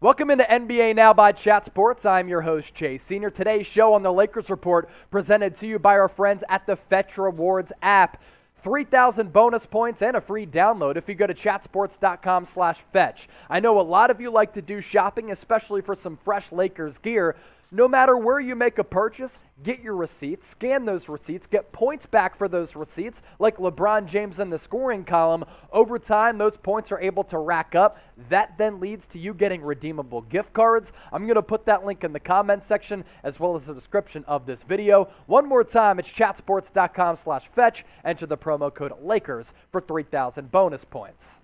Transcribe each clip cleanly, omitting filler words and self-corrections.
Welcome into NBA Now by Chat Sports. I'm your host, Chase Senior. Today's show on the Lakers Report presented to you by our friends at the Fetch Rewards app. 3,000 bonus points and a free download if you go to chatsports.com/fetch. I know a lot of you like to do shopping, especially for some fresh Lakers gear. No matter where you make a purchase, get your receipts, scan those receipts, get points back for those receipts, like LeBron James in the scoring column. Over time, those points are able to rack up. That then leads to you getting redeemable gift cards. I'm going to put that link in the comments section as well as the description of this video. One more time, it's chatsports.com/fetch. Enter the promo code LAKERS for 3,000 bonus points.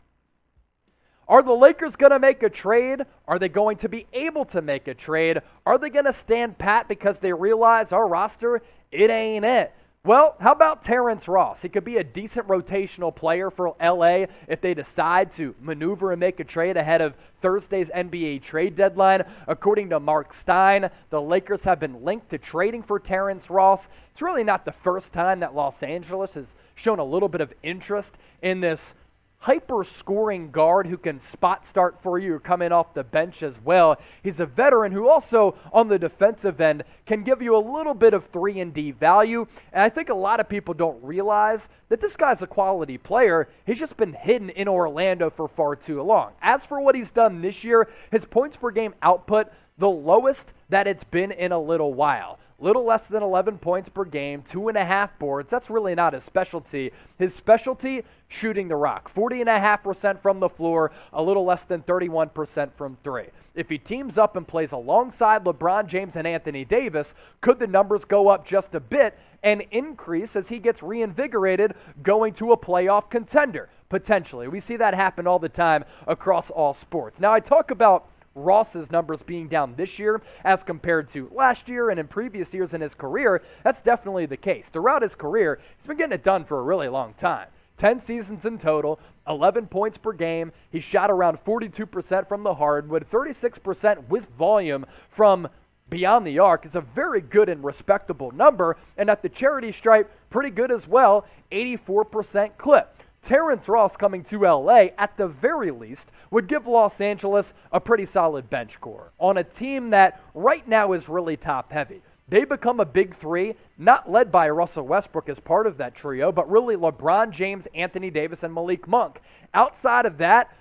Are the Lakers going to make a trade? Are they going to be able to make a trade? Are they going to stand pat because they realize our roster, it ain't it? Well, how about Terrence Ross? He could be a decent rotational player for LA if they decide to maneuver and make a trade ahead of Thursday's NBA trade deadline. According to Marc Stein, the Lakers have been linked to trading for Terrence Ross. It's really not the first time that Los Angeles has shown a little bit of interest in this hyper-scoring guard who can spot start for you coming off the bench as well. He's a veteran who also, on the defensive end, can give you a little bit of 3-and-D value. And I think a lot of people don't realize that this guy's a quality player. He's just been hidden in Orlando for far too long. As for what he's done this year, his points per game output, the lowest that it's been in a little while. Little less than 11 points per game, 2.5 boards. That's really not his specialty. His specialty, shooting the rock. 40.5% from the floor, a little less than 31% from three. If he teams up and plays alongside LeBron James and Anthony Davis, could the numbers go up just a bit and increase as he gets reinvigorated going to a playoff contender? Potentially. We see that happen all the time across all sports. Now, I talk about Ross's numbers being down this year as compared to last year and in previous years in his career. That's definitely the case. Throughout his career, he's been getting it done for a really long time. 10 seasons in total, 11 points per game. He shot around 42% from the hardwood, 36% with volume from beyond the arc. It's a very good and respectable number. And at the charity stripe, pretty good as well, 84% clip. Terrence Ross coming to LA, at the very least, would give Los Angeles a pretty solid bench core on a team that right now is really top-heavy. They become a big three, not led by Russell Westbrook as part of that trio, but really LeBron James, Anthony Davis, and Malik Monk. Outside of that,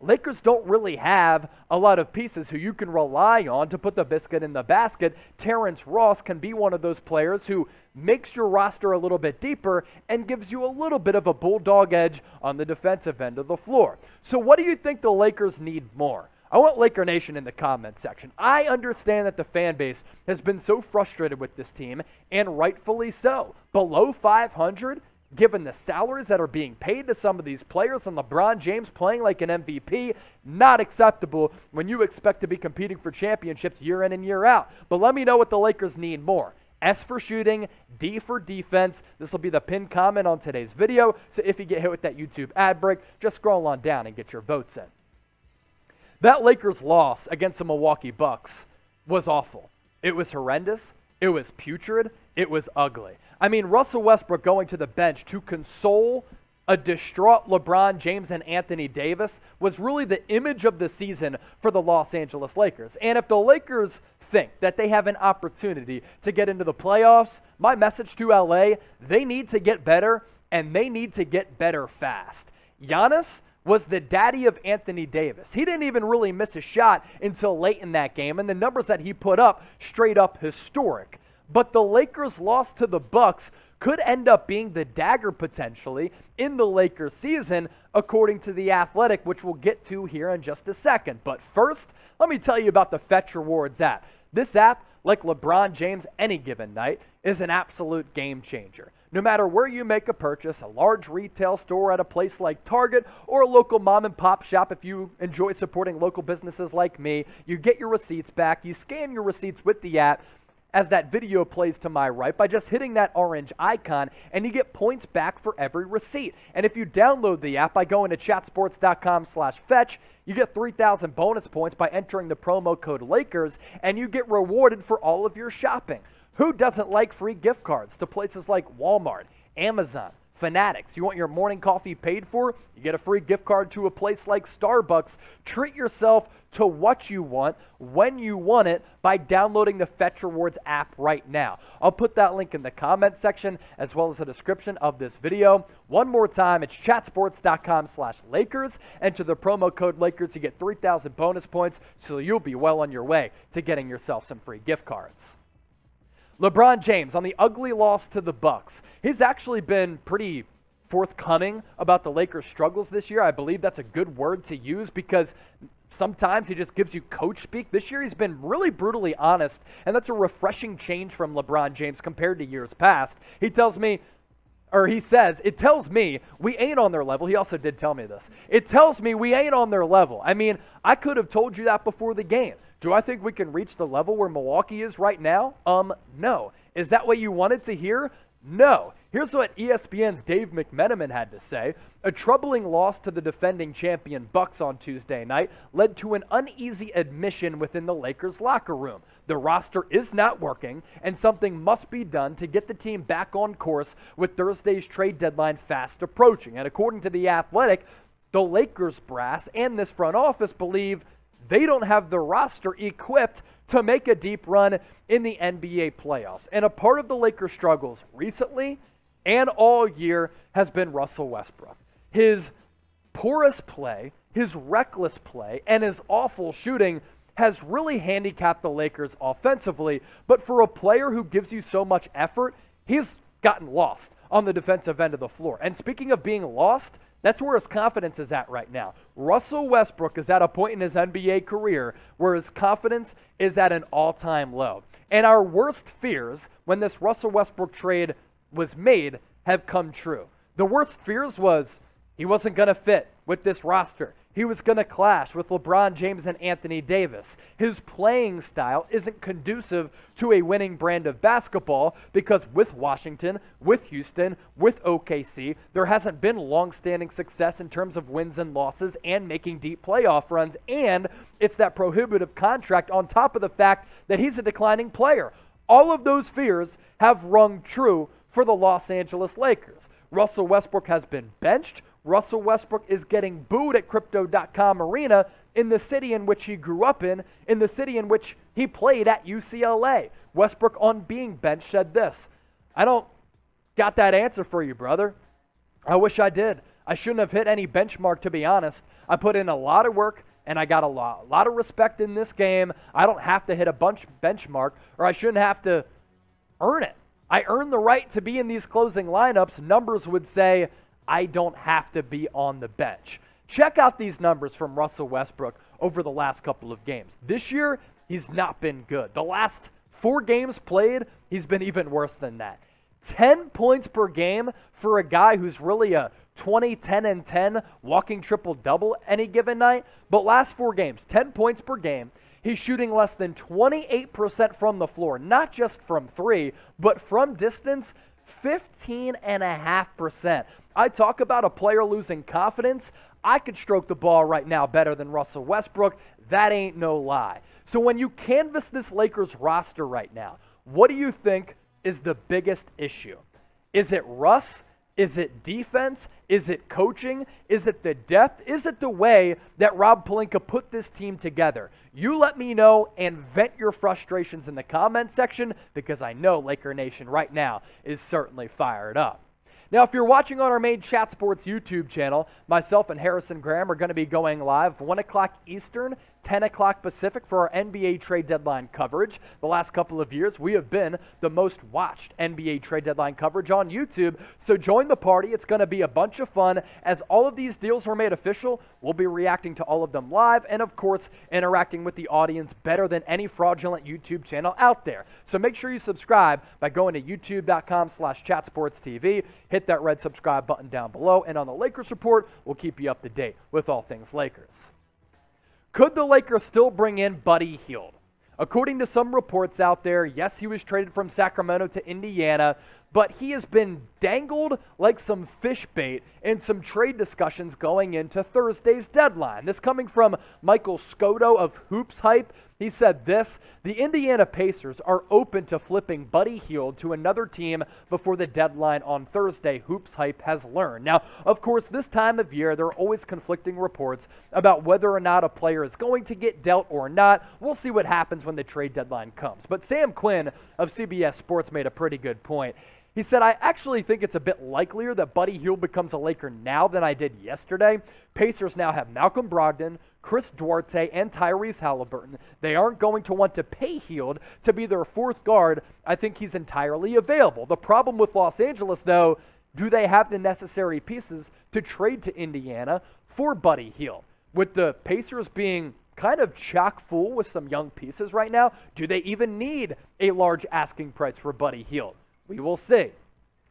Lakers don't really have a lot of pieces who you can rely on to put the biscuit in the basket. Terrence Ross can be one of those players who makes your roster a little bit deeper and gives you a little bit of a bulldog edge on the defensive end of the floor. So what do you think the Lakers need more? I want Laker Nation in the comments section. I understand that the fan base has been so frustrated with this team, and rightfully so. Below 500? Given the salaries that are being paid to some of these players and LeBron James playing like an MVP, not acceptable when you expect to be competing for championships year in and year out. But let me know what the Lakers need more. S for shooting, D for defense. This will be the pinned comment on today's video. So if you get hit with that YouTube ad break, just scroll on down and get your votes in. That Lakers loss against the Milwaukee Bucks was awful. It was horrendous. It was putrid. It was ugly. I mean, Russell Westbrook going to the bench to console a distraught LeBron James and Anthony Davis was really the image of the season for the Los Angeles Lakers. And if the Lakers think that they have an opportunity to get into the playoffs, my message to LA, they need to get better, and they need to get better fast. Giannis was the daddy of Anthony Davis. He didn't even really miss a shot until late in that game, and the numbers that he put up, straight up historic. But the Lakers' loss to the Bucks could end up being the dagger potentially in the Lakers season, according to The Athletic, which we'll get to here in just a second. But first, let me tell you about the Fetch Rewards app. This app, like LeBron James any given night, is an absolute game changer. No matter where you make a purchase, a large retail store at a place like Target or a local mom and pop shop, if you enjoy supporting local businesses like me, you get your receipts back, you scan your receipts with the app, as that video plays to my right by just hitting that orange icon, and you get points back for every receipt. And if you download the app by going to chatsports.com/fetch, you get 3,000 bonus points by entering the promo code LAKERS, and you get rewarded for all of your shopping. Who doesn't like free gift cards to places like Walmart, Amazon, Fanatics. You want your morning coffee paid for? You get a free gift card to a place like Starbucks. Treat yourself to what you want, when you want it, by downloading the Fetch Rewards app right now. I'll put that link in the comment section as well as the description of this video. One more time, it's chatsports.com/Lakers. Enter the promo code Lakers to get 3,000 bonus points, so you'll be well on your way to getting yourself some free gift cards. LeBron James on the ugly loss to the Bucks. He's actually been pretty forthcoming about the Lakers' struggles this year. I believe that's a good word to use because sometimes he just gives you coach speak. This year he's been really brutally honest, and that's a refreshing change from LeBron James compared to years past. He says, it tells me we ain't on their level. He also did tell me this. It tells me we ain't on their level. I mean, I could have told you that before the game. Do I think we can reach the level where Milwaukee is right now? No. Is that what you wanted to hear? No. Here's what ESPN's Dave McMenamin had to say. A troubling loss to the defending champion Bucks on Tuesday night led to an uneasy admission within the Lakers locker room. The roster is not working, and something must be done to get the team back on course with Thursday's trade deadline fast approaching. And according to The Athletic, the Lakers brass and this front office believe they don't have the roster equipped to make a deep run in the NBA playoffs. And a part of the Lakers' struggles recently and all year has been Russell Westbrook. His porous play, his reckless play, and his awful shooting has really handicapped the Lakers offensively. But for a player who gives you so much effort, he's gotten lost on the defensive end of the floor. And speaking of being lost, that's where his confidence is at right now. Russell Westbrook is at a point in his NBA career where his confidence is at an all-time low. And our worst fears when this Russell Westbrook trade was made have come true. The worst fears was he wasn't going to fit with this roster. He was going to clash with LeBron James and Anthony Davis. His playing style isn't conducive to a winning brand of basketball because with Washington, with Houston, with OKC, there hasn't been long-standing success in terms of wins and losses and making deep playoff runs. And it's that prohibitive contract on top of the fact that he's a declining player. All of those fears have rung true for the Los Angeles Lakers. Russell Westbrook has been benched. Russell Westbrook is getting booed at Crypto.com Arena in the city in which he grew up in the city in which he played at UCLA. Westbrook, on being benched, said this: "I don't got that answer for you, brother. I wish I did. I shouldn't have hit any benchmark, to be honest. I put in a lot of work, and I got a lot of respect in this game. I don't have to hit a benchmark, or I shouldn't have to earn it. I earned the right to be in these closing lineups. Numbers would say I don't have to be on the bench." Check out these numbers from Russell Westbrook over the last couple of games. This year, he's not been good. The last 4 games played, he's been even worse than that. 10 points per game for a guy who's really a 20, 10, and 10 walking triple-double any given night. But last 4 games, 10 points per game. He's shooting less than 28% from the floor, not just from 3, but from distance, 15.5%. I talk about a player losing confidence. I could stroke the ball right now better than Russell Westbrook. That ain't no lie. So when you canvass this Lakers roster right now, what do you think is the biggest issue? Is it Russ? Is it defense? Is it coaching? Is it the depth? Is it the way that Rob Pelinka put this team together? You let me know and vent your frustrations in the comment section because I know Laker Nation right now is certainly fired up. Now, if you're watching on our main Chat Sports YouTube channel, myself and Harrison Graham are going to be going live 1 o'clock Eastern, 10 o'clock Pacific for our NBA trade deadline coverage. The last couple of years, we have been the most watched NBA trade deadline coverage on YouTube. So join the party. It's going to be a bunch of fun. As all of these deals were made official, we'll be reacting to all of them live and, of course, interacting with the audience better than any fraudulent YouTube channel out there. So make sure you subscribe by going to youtube.com/chatsportstv. Hit that red subscribe button down below. And on the Lakers Report, we'll keep you up to date with all things Lakers. Could the Lakers still bring in Buddy Hield? According to some reports out there, yes, he was traded from Sacramento to Indiana, but he has been dangled like some fish bait in some trade discussions going into Thursday's deadline. This coming from Michael Scotto of Hoops Hype. He said this: the Indiana Pacers are open to flipping Buddy Hield to another team before the deadline on Thursday, Hoops Hype has learned. Now, of course, this time of year, there are always conflicting reports about whether or not a player is going to get dealt or not. We'll see what happens when the trade deadline comes. But Sam Quinn of CBS Sports made a pretty good point. He said, I actually think it's a bit likelier that Buddy Hield becomes a Laker now than I did yesterday. Pacers now have Malcolm Brogdon, Chris Duarte, and Tyrese Halliburton. They aren't going to want to pay Hield to be their fourth guard. I think he's entirely available. The problem with Los Angeles, though, do they have the necessary pieces to trade to Indiana for Buddy Hield? With the Pacers being kind of chock full with some young pieces right now, do they even need a large asking price for Buddy Hield? We will see.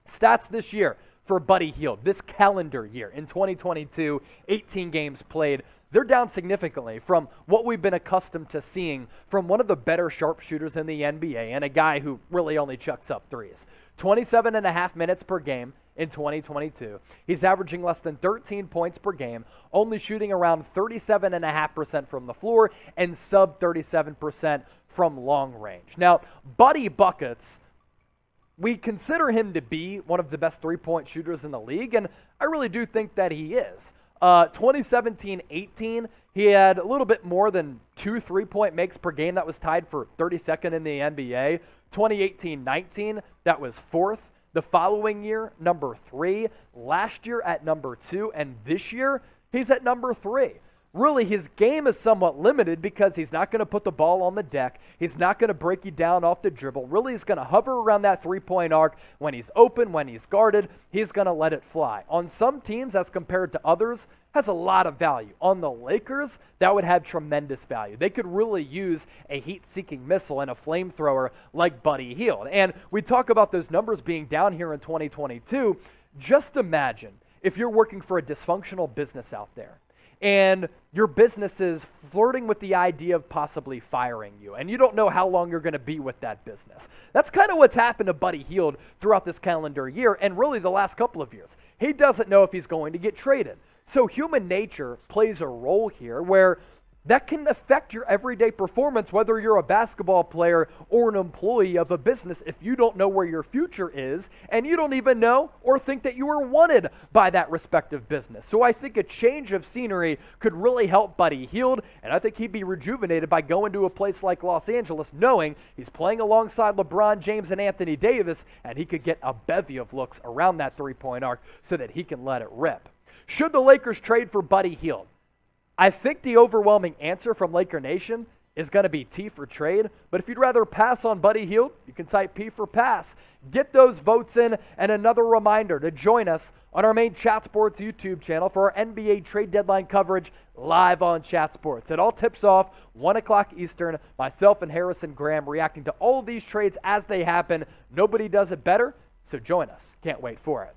Stats this year for Buddy Hield, this calendar year in 2022, 18 games played. They're down significantly from what we've been accustomed to seeing from one of the better sharpshooters in the NBA and a guy who really only chucks up threes. 27.5 minutes per game in 2022. He's averaging less than 13 points per game, only shooting around 37.5% from the floor and sub 37% from long range. Now, Buddy buckets, we consider him to be one of the best three-point shooters in the league, and I really do think that he is. 2017-18, he had a little bit more than 2 3-point makes per game. That was tied for 32nd in the NBA. 2018-19, that was 4th. The following year, number 3. Last year at number 2, and this year, he's at number 3. Really, his game is somewhat limited because he's not going to put the ball on the deck. He's not going to break you down off the dribble. Really, he's going to hover around that three-point arc. When he's open, when he's guarded, he's going to let it fly. On some teams, as compared to others, has a lot of value. On the Lakers, that would have tremendous value. They could really use a heat-seeking missile and a flamethrower like Buddy Hield. And we talk about those numbers being down here in 2022. Just imagine if you're working for a dysfunctional business out there, and your business is flirting with the idea of possibly firing you, and you don't know how long you're going to be with that business. That's kind of what's happened to Buddy Hield throughout this calendar year, and really the last couple of years. He doesn't know if he's going to get traded. So human nature plays a role here where that can affect your everyday performance, whether you're a basketball player or an employee of a business, if you don't know where your future is and you don't even know or think that you are wanted by that respective business. So I think a change of scenery could really help Buddy Hield, and I think he'd be rejuvenated by going to a place like Los Angeles, knowing he's playing alongside LeBron James and Anthony Davis, and he could get a bevy of looks around that three-point arc so that he can let it rip. Should the Lakers trade for Buddy Hield? I think the overwhelming answer from Laker Nation is going to be T for trade, but if you'd rather pass on Buddy Hield, you can type P for pass. Get those votes in, and another reminder to join us on our main Chat Sports YouTube channel for our NBA trade deadline coverage live on Chat Sports. It all tips off 1 o'clock Eastern, myself and Harrison Graham reacting to all of these trades as they happen. Nobody does it better, so join us. Can't wait for it.